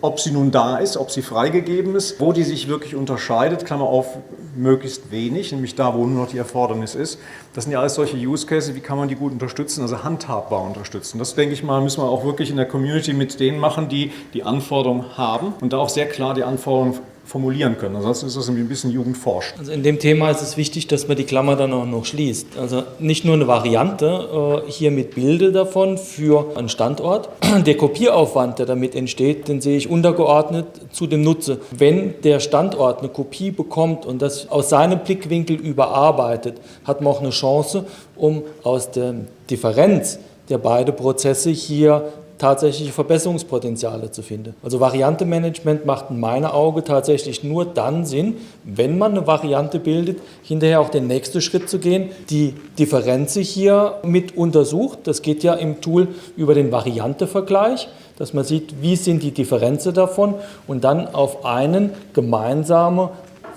ob sie nun da ist, ob sie freigegeben ist, wo die sich wirklich unterscheidet, Klammer auf, möglichst wenig, nämlich da, wo nur noch die Erfordernis ist. Das sind ja alles solche Use Cases, wie kann man die gut unterstützen, also handhabbar unterstützen. Das, denke ich mal, müssen wir auch wirklich in der Community mit denen machen, die die Anforderungen haben und da auch sehr klar die Anforderungen formulieren können. Ansonsten ist das ein bisschen Jugendforsch. Also in dem Thema ist es wichtig, dass man die Klammer dann auch noch schließt. Also nicht nur eine Variante hier mit Bilde davon für einen Standort. Der Kopieraufwand, der damit entsteht, den sehe ich untergeordnet zu dem Nutze. Wenn der Standort eine Kopie bekommt und das aus seinem Blickwinkel überarbeitet, hat man auch eine Chance, um aus der Differenz der beiden Prozesse hier tatsächliche Verbesserungspotenziale zu finden. Also Variantenmanagement macht in meinen Augen tatsächlich nur dann Sinn, wenn man eine Variante bildet, hinterher auch den nächsten Schritt zu gehen, die Differenz hier mit untersucht. Das geht ja im Tool über den Variantevergleich, dass man sieht, wie sind die Differenzen davon und dann auf einen gemeinsamen,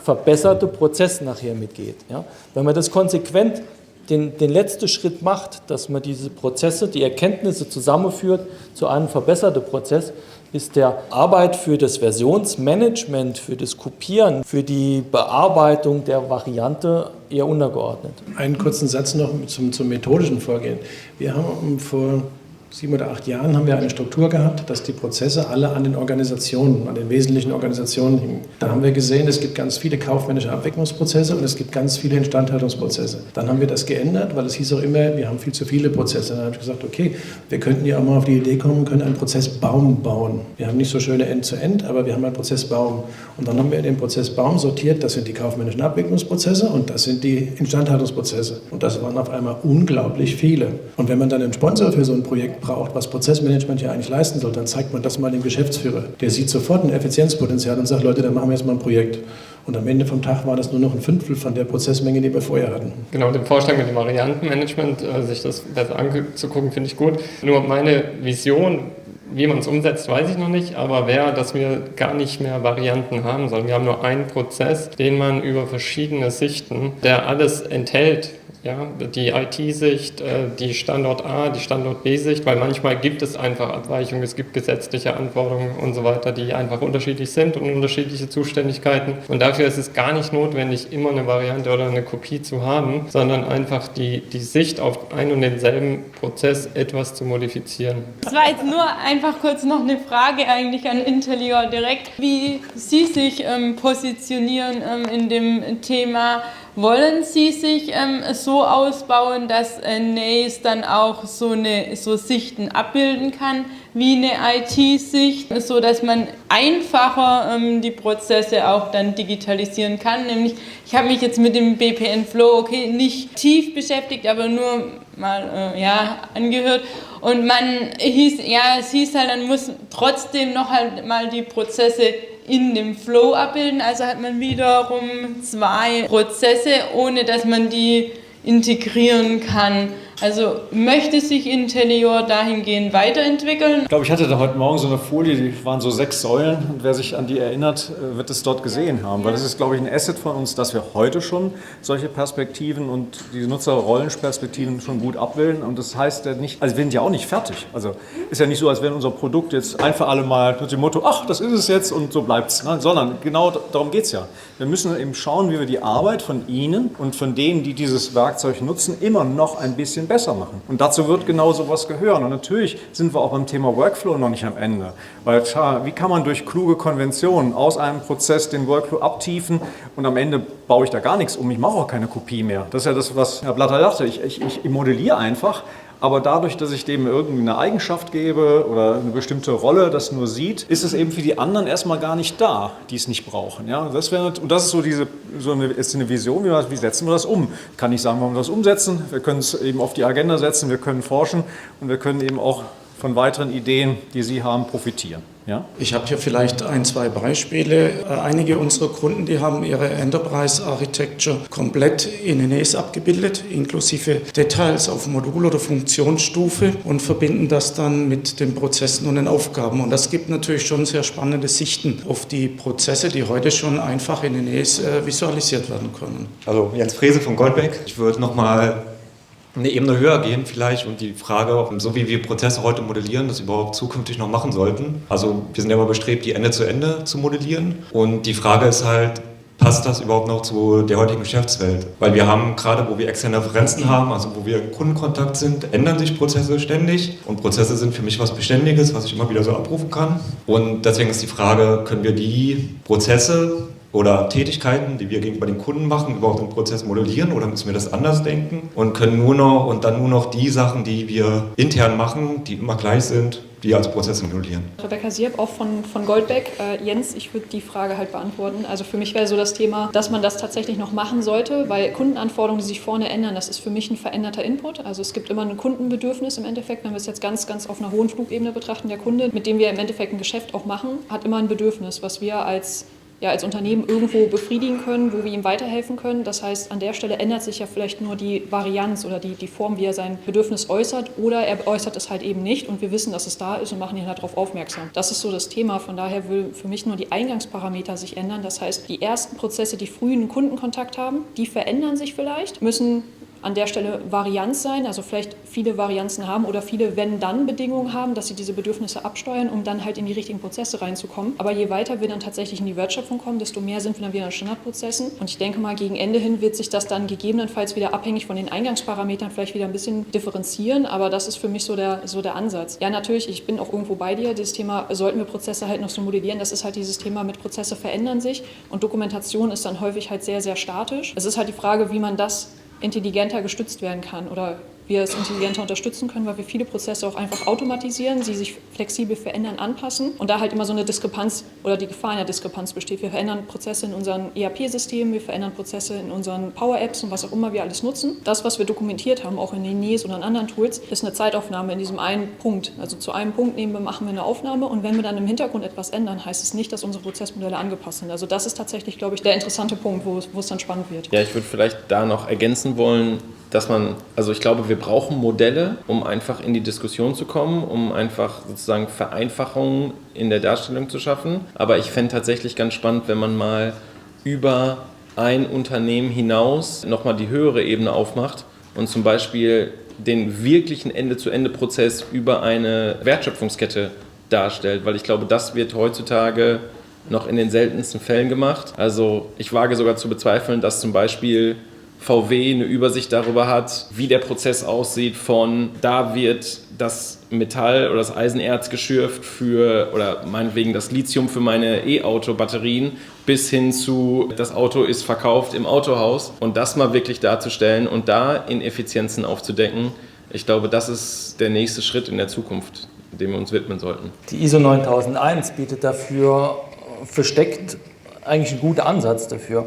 verbesserten Prozess nachher mitgeht. Ja? Wenn man das konsequent den letzten Schritt macht, dass man diese Prozesse, die Erkenntnisse zusammenführt zu einem verbesserten Prozess, ist der Arbeit für das Versionsmanagement, für das Kopieren, für die Bearbeitung der Variante eher untergeordnet. Einen kurzen Satz noch zum methodischen Vorgehen. Wir haben vor 7 oder 8 Jahren haben wir eine Struktur gehabt, dass die Prozesse alle an den Organisationen, an den wesentlichen Organisationen hingen. Da haben wir gesehen, es gibt ganz viele kaufmännische Abwicklungsprozesse und es gibt ganz viele Instandhaltungsprozesse. Dann haben wir das geändert, weil es hieß auch immer, wir haben viel zu viele Prozesse. Dann habe ich gesagt, okay, wir könnten ja auch mal auf die Idee kommen, können einen Prozessbaum bauen. Wir haben nicht so schöne End-to-End, aber wir haben einen Prozessbaum. Und dann haben wir den Prozessbaum sortiert, das sind die kaufmännischen Abwicklungsprozesse und das sind die Instandhaltungsprozesse. Und das waren auf einmal unglaublich viele. Und wenn man dann einen Sponsor für so ein Projekt braucht, was Prozessmanagement ja eigentlich leisten soll, dann zeigt man das mal dem Geschäftsführer. Der sieht sofort ein Effizienzpotenzial und sagt, Leute, dann machen wir jetzt mal ein Projekt. Und am Ende vom Tag war das nur noch ein Fünftel von der Prozessmenge, die wir vorher hatten. Genau, den Vorschlag mit dem Variantenmanagement, sich das besser anzugucken, finde ich gut. Nur meine Vision, wie man es umsetzt, weiß ich noch nicht, aber wäre, dass wir gar nicht mehr Varianten haben, sondern wir haben nur einen Prozess, den man über verschiedene Sichten, der alles enthält, ja, die IT-Sicht, die Standort A, die Standort B-Sicht, weil manchmal gibt es einfach Abweichungen, es gibt gesetzliche Anforderungen und so weiter, die einfach unterschiedlich sind und unterschiedliche Zuständigkeiten. Und dafür ist es gar nicht notwendig, immer eine Variante oder eine Kopie zu haben, sondern einfach die Sicht auf einen und denselben Prozess etwas zu modifizieren. Das war jetzt nur einfach kurz noch eine Frage eigentlich an Intellior direkt, wie Sie sich positionieren in dem Thema. Wollen Sie sich so ausbauen, dass NES dann auch so Sichten abbilden kann, wie eine IT-Sicht, so dass man einfacher die Prozesse auch dann digitalisieren kann? Nämlich, ich habe mich jetzt mit dem BPN Flow nicht tief beschäftigt, aber nur mal angehört. Und es hieß halt, man muss trotzdem noch halt mal die Prozesse in dem Flow abbilden. Also hat man wiederum 2 Prozesse, ohne dass man die integrieren kann. Also möchte sich Intellior dahingehend weiterentwickeln? Ich glaube, ich hatte da heute Morgen so eine Folie, die waren so 6 Säulen und wer sich an die erinnert, wird es dort gesehen haben. Weil das ist, glaube ich, ein Asset von uns, dass wir heute schon solche Perspektiven und diese Nutzerrollenperspektiven schon gut abbilden. Und das heißt ja nicht, also wir sind ja auch nicht fertig. Also ist ja nicht so, als wenn unser Produkt jetzt ein für alle Mal mit dem Motto, ach, das ist es jetzt und so bleibt's. Nein, sondern genau darum geht es ja. Wir müssen eben schauen, wie wir die Arbeit von Ihnen und von denen, die dieses Werkzeug nutzen, immer noch ein bisschen besser machen. Und dazu wird genau sowas gehören. Und natürlich sind wir auch beim Thema Workflow noch nicht am Ende. Weil wie kann man durch kluge Konventionen aus einem Prozess den Workflow abtiefen und am Ende baue ich da gar nichts um. Ich mache auch keine Kopie mehr. Das ist ja das, was Herr Blatter dachte. Ich modelliere einfach. Aber dadurch, dass ich dem irgendeine Eigenschaft gebe oder eine bestimmte Rolle das nur sieht, ist es eben für die anderen erstmal gar nicht da, die es nicht brauchen. Ja? Und das ist ist eine Vision, wie setzen wir das um? Ich kann nicht sagen, warum wir das umsetzen. Wir können es eben auf die Agenda setzen, wir können forschen und wir können eben auch von weiteren Ideen, die Sie haben, profitieren. Ja? Ich habe hier vielleicht 1, 2 Beispiele. Einige unserer Kunden, die haben ihre Enterprise Architecture komplett in NES abgebildet, inklusive Details auf Modul- oder Funktionsstufe und verbinden das dann mit den Prozessen und den Aufgaben. Und das gibt natürlich schon sehr spannende Sichten auf die Prozesse, die heute schon einfach in NES visualisiert werden können. Also Jens Frese von Goldbeck. Ich würde nochmal eine Ebene höher gehen vielleicht und die Frage, so wie wir Prozesse heute modellieren, das überhaupt zukünftig noch machen sollten. Also wir sind ja immer bestrebt, die Ende zu Ende zu modellieren und die Frage ist halt, passt das überhaupt noch zu der heutigen Geschäftswelt? Weil wir haben gerade, wo wir externe Referenzen haben, also wo wir in Kundenkontakt sind, ändern sich Prozesse ständig und Prozesse sind für mich was Beständiges, was ich immer wieder so abrufen kann. Und deswegen ist die Frage, können wir die Prozesse oder Tätigkeiten, die wir gegenüber den Kunden machen, überhaupt im Prozess modellieren oder müssen wir das anders denken und können nur noch die Sachen, die wir intern machen, die immer gleich sind, die als Prozesse modellieren. Rebecca Sierp, auch von Goldbeck. Jens, ich würde die Frage halt beantworten. Also für mich wäre so das Thema, dass man das tatsächlich noch machen sollte, weil Kundenanforderungen, die sich vorne ändern, das ist für mich ein veränderter Input. Also es gibt immer ein Kundenbedürfnis im Endeffekt, wenn wir es jetzt ganz, ganz auf einer hohen Flugebene betrachten. Der Kunde, mit dem wir im Endeffekt ein Geschäft auch machen, hat immer ein Bedürfnis, was wir als Unternehmen irgendwo befriedigen können, wo wir ihm weiterhelfen können. Das heißt, an der Stelle ändert sich ja vielleicht nur die Varianz oder die Form, wie er sein Bedürfnis äußert oder er äußert es halt eben nicht und wir wissen, dass es da ist und machen ihn halt darauf aufmerksam. Das ist so das Thema. Von daher will für mich nur die Eingangsparameter sich ändern. Das heißt, die ersten Prozesse, die frühen Kundenkontakt haben, die verändern sich vielleicht, müssen an der Stelle Varianz sein, also vielleicht viele Varianzen haben oder viele Wenn-Dann-Bedingungen haben, dass sie diese Bedürfnisse absteuern, um dann halt in die richtigen Prozesse reinzukommen. Aber je weiter wir dann tatsächlich in die Wertschöpfung kommen, desto mehr sind wir dann wieder in Standardprozessen. Und ich denke mal, gegen Ende hin wird sich das dann gegebenenfalls wieder abhängig von den Eingangsparametern vielleicht wieder ein bisschen differenzieren. Aber das ist für mich so der Ansatz. Ja, natürlich, ich bin auch irgendwo bei dir. Das Thema, sollten wir Prozesse halt noch so modellieren, das ist halt dieses Thema mit Prozesse verändern sich und Dokumentation ist dann häufig halt sehr, sehr statisch. Es ist halt die Frage, wie man das intelligenter gestützt werden kann oder wir es intelligenter unterstützen können, weil wir viele Prozesse auch einfach automatisieren, sie sich flexibel verändern, anpassen und da halt immer so eine Diskrepanz oder die Gefahr in der Diskrepanz besteht. Wir verändern Prozesse in unseren ERP-Systemen, wir verändern Prozesse in unseren Power-Apps und was auch immer wir alles nutzen. Das, was wir dokumentiert haben, auch in den NES oder in anderen Tools, ist eine Zeitaufnahme in diesem einen Punkt. Also zu einem Punkt machen wir eine Aufnahme und wenn wir dann im Hintergrund etwas ändern, heißt es nicht, dass unsere Prozessmodelle angepasst sind. Also das ist tatsächlich, glaube ich, der interessante Punkt, wo es dann spannend wird. Ja, ich würde vielleicht da noch ergänzen wollen, dass ich glaube, wir brauchen Modelle, um einfach in die Diskussion zu kommen, um einfach sozusagen Vereinfachungen in der Darstellung zu schaffen. Aber ich fände tatsächlich ganz spannend, wenn man mal über ein Unternehmen hinaus nochmal die höhere Ebene aufmacht und zum Beispiel den wirklichen Ende-zu-Ende-Prozess über eine Wertschöpfungskette darstellt, weil ich glaube, das wird heutzutage noch in den seltensten Fällen gemacht. Also ich wage sogar zu bezweifeln, dass zum Beispiel VW eine Übersicht darüber hat, wie der Prozess aussieht von, da wird das Metall oder das Eisenerz geschürft oder meinetwegen das Lithium für meine E-Auto-Batterien bis hin zu, das Auto ist verkauft im Autohaus und das mal wirklich darzustellen und da Ineffizienzen aufzudecken. Ich glaube, das ist der nächste Schritt in der Zukunft, dem wir uns widmen sollten. Die ISO 9001 bietet dafür versteckt eigentlich einen guten Ansatz dafür.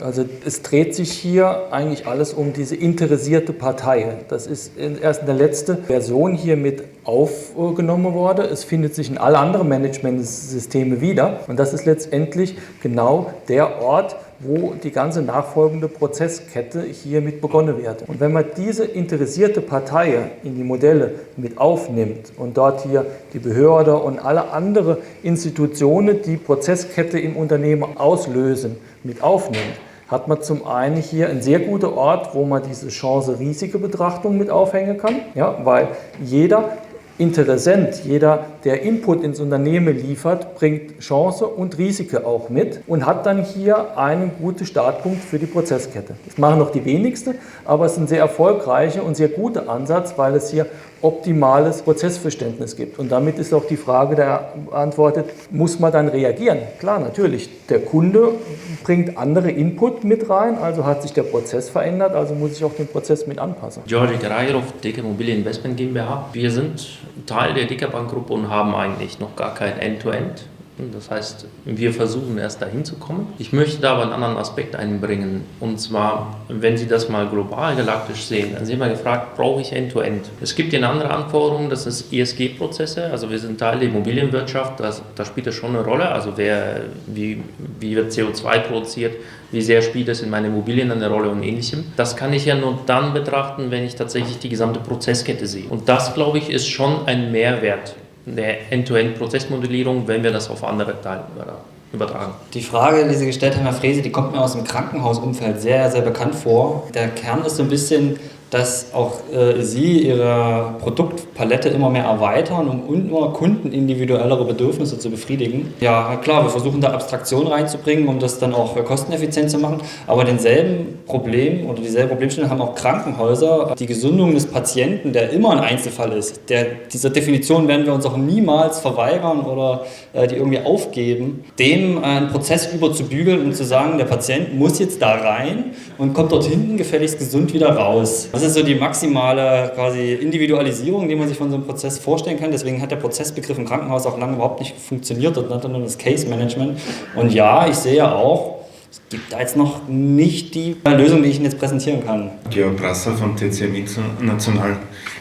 Also es dreht sich hier eigentlich alles um diese interessierte Partei. Das ist erst in der letzten Version hier mit aufgenommen worden. Es findet sich in alle anderen Managementsysteme wieder. Und das ist letztendlich genau der Ort, wo die ganze nachfolgende Prozesskette hier mit begonnen wird. Und wenn man diese interessierte Partei in die Modelle mit aufnimmt und dort hier die Behörde und alle anderen Institutionen, die Prozesskette im Unternehmen auslösen, mit aufnimmt, hat man zum einen hier einen sehr guten Ort, wo man diese Chance-Risiko-Betrachtung mit aufhängen kann, ja, weil jeder Interessent, jeder, der Input ins Unternehmen liefert, bringt Chance und Risiken auch mit und hat dann hier einen guten Startpunkt für die Prozesskette. Das machen noch die wenigsten, aber es ist ein sehr erfolgreicher und sehr guter Ansatz, weil es hier optimales Prozessverständnis gibt. Und damit ist auch die Frage beantwortet, muss man dann reagieren? Klar, natürlich. Der Kunde bringt andere Input mit rein, also hat sich der Prozess verändert, also muss ich auch den Prozess mit anpassen. Georgi Gerairov, Deka Immobilien Investment GmbH. Wir sind Teil der Deka Bank Gruppe und haben eigentlich noch gar kein End-to-End. Das heißt, wir versuchen erst dahin zu kommen. Ich möchte da aber einen anderen Aspekt einbringen. Und zwar, wenn Sie das mal global galaktisch sehen, dann sind wir gefragt, brauche ich End-to-End? Es gibt eine andere Anforderung, das ist ESG-Prozesse. Also wir sind Teil der Immobilienwirtschaft, da spielt das schon eine Rolle. Also wie wird CO2 produziert, wie sehr spielt das in meinen Immobilien eine Rolle und Ähnlichem. Das kann ich ja nur dann betrachten, wenn ich tatsächlich die gesamte Prozesskette sehe. Und das, glaube ich, ist schon ein Mehrwert der End-to-End-Prozessmodellierung, wenn wir das auf andere Teile übertragen. Die Frage, die Sie gestellt haben, Herr Frese, die kommt mir aus dem Krankenhausumfeld sehr, sehr bekannt vor. Der Kern ist so ein bisschen, dass auch Sie Ihre Produktpalette immer mehr erweitern, um immer kundenindividuellere Bedürfnisse zu befriedigen. Ja, klar, wir versuchen da Abstraktion reinzubringen, um das dann auch kosteneffizient zu machen, aber denselben Problem oder dieselbe Problemstellung haben auch Krankenhäuser. Die Gesundung des Patienten, der immer ein Einzelfall ist, dieser Definition werden wir uns auch niemals verweigern oder die irgendwie aufgeben, dem einen Prozess überzubügeln und zu sagen, der Patient muss jetzt da rein und kommt dort hinten gefälligst gesund wieder raus. Das ist so die maximale quasi Individualisierung, die man sich von so einem Prozess vorstellen kann. Deswegen hat der Prozessbegriff im Krankenhaus auch lange überhaupt nicht funktioniert. Dort nannte man das Case Management. Und ja, ich sehe auch, es gibt da jetzt noch nicht die Lösung, die ich Ihnen jetzt präsentieren kann. Georg Brasser von TCM International.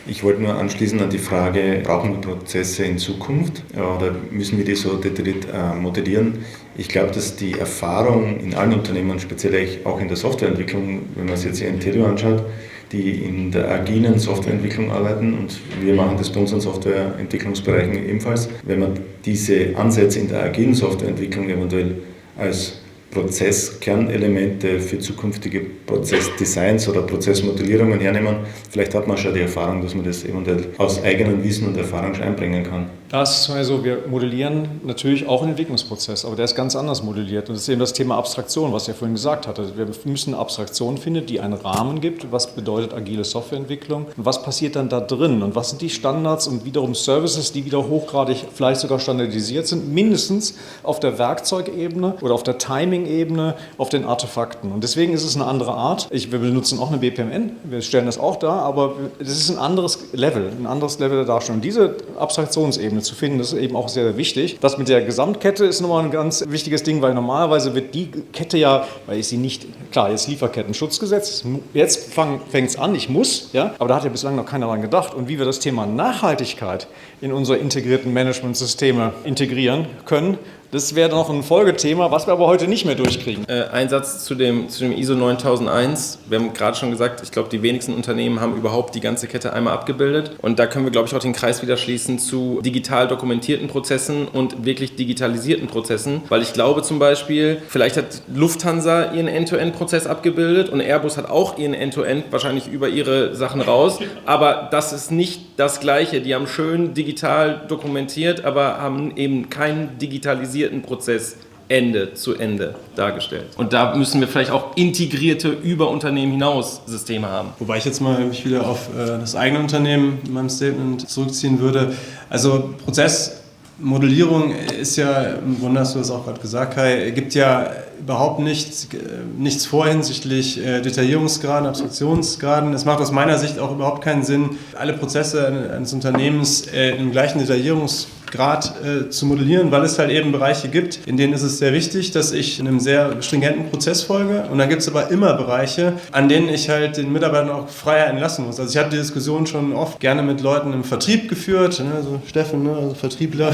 Ich wollte nur anschließen an die Frage, brauchen wir Prozesse in Zukunft oder müssen wir die so detailliert modellieren? Ich glaube, dass die Erfahrung in allen Unternehmen, speziell auch in der Softwareentwicklung, wenn man sich jetzt Intelio anschaut, die in der agilen Softwareentwicklung arbeiten und wir machen das bei unseren Softwareentwicklungsbereichen ebenfalls. Wenn man diese Ansätze in der agilen Softwareentwicklung eventuell als Prozesskernelemente für zukünftige Prozessdesigns oder Prozessmodellierungen hernehmen, vielleicht hat man schon die Erfahrung, dass man das eventuell aus eigenem Wissen und Erfahrung schon einbringen kann. Das ist so, wir modellieren natürlich auch einen Entwicklungsprozess, aber der ist ganz anders modelliert. Und das ist eben das Thema Abstraktion, was ich ja vorhin gesagt hatte. Wir müssen eine Abstraktion finden, die einen Rahmen gibt. Was bedeutet agile Softwareentwicklung? Und was passiert dann da drin? Und was sind die Standards und wiederum Services, die wieder hochgradig vielleicht sogar standardisiert sind, mindestens auf der Werkzeugebene oder auf der Timing-Ebene, auf den Artefakten. Und deswegen ist es eine andere Art. Wir benutzen auch eine BPMN, wir stellen das auch dar, aber das ist ein anderes Level der Darstellung. Diese Abstraktionsebene zu finden, das ist eben auch sehr, sehr wichtig. Das mit der Gesamtkette ist nochmal ein ganz wichtiges Ding, weil normalerweise wird die Kette ja, weil ich sie nicht, klar, jetzt Lieferkettenschutzgesetz, jetzt fängt es an, ich muss, ja, aber da hat ja bislang noch keiner dran gedacht. Und wie wir das Thema Nachhaltigkeit in unsere integrierten Managementsysteme integrieren können, das wäre noch ein Folgethema, was wir aber heute nicht mehr durchkriegen. Ein Satz zu dem ISO 9001. Wir haben gerade schon gesagt, ich glaube, die wenigsten Unternehmen haben überhaupt die ganze Kette einmal abgebildet. Und da können wir, glaube ich, auch den Kreis wieder schließen zu digital dokumentierten Prozessen und wirklich digitalisierten Prozessen. Weil ich glaube zum Beispiel, vielleicht hat Lufthansa ihren End-to-End-Prozess abgebildet und Airbus hat auch ihren End-to-End wahrscheinlich über ihre Sachen raus. Aber das ist nicht das Gleiche. Die haben schön digital dokumentiert, aber haben eben keinen digitalisierten Prozess Ende zu Ende dargestellt. Und da müssen wir vielleicht auch integrierte über Unternehmen hinaus Systeme haben. Wobei ich jetzt mal mich wieder auf das eigene Unternehmen in meinem Statement zurückziehen würde. Also Prozessmodellierung ist ja, im Grunde hast du das auch gerade gesagt, Kai, gibt ja überhaupt nichts vor hinsichtlich Detaillierungsgraden, Abstraktionsgraden. Es macht aus meiner Sicht auch überhaupt keinen Sinn, alle Prozesse eines Unternehmens im gleichen Detaillierungsgrad zu modellieren, weil es halt eben Bereiche gibt, in denen ist es sehr wichtig, dass ich einem sehr stringenten Prozess folge. Und dann gibt es aber immer Bereiche, an denen ich halt den Mitarbeitern auch Freiheiten lassen muss. Also ich habe die Diskussion schon oft gerne mit Leuten im Vertrieb geführt, ne, also Steffen, ne, also Vertriebler,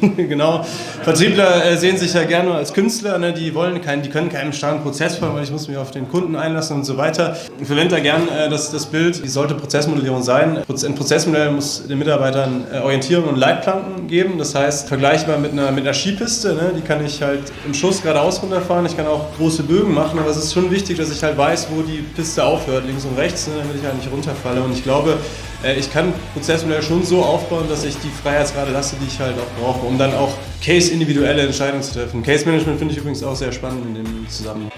genau. Vertriebler sehen sich ja gerne als Künstler, ne, die können keinem starren Prozess folgen, weil ich muss mich auf den Kunden einlassen und so weiter. Ich verwende da gern das Bild, wie sollte Prozessmodellierung sein? Ein Prozessmodell muss den Mitarbeitern Orientierung und Leitplanken geben, das heißt vergleichbar mit einer Skipiste, ne, die kann ich halt im Schuss geradeaus runterfahren, ich kann auch große Bögen machen, aber es ist schon wichtig, dass ich halt weiß, wo die Piste aufhört, links und rechts, ne, damit ich halt nicht runterfalle. Und ich glaube, ich kann Prozessmodelle schon so aufbauen, dass ich die Freiheitsgrade lasse, die ich halt auch brauche, um dann auch case-individuelle Entscheidungen zu treffen. Case-Management finde ich übrigens auch sehr spannend in dem Zusammenhang.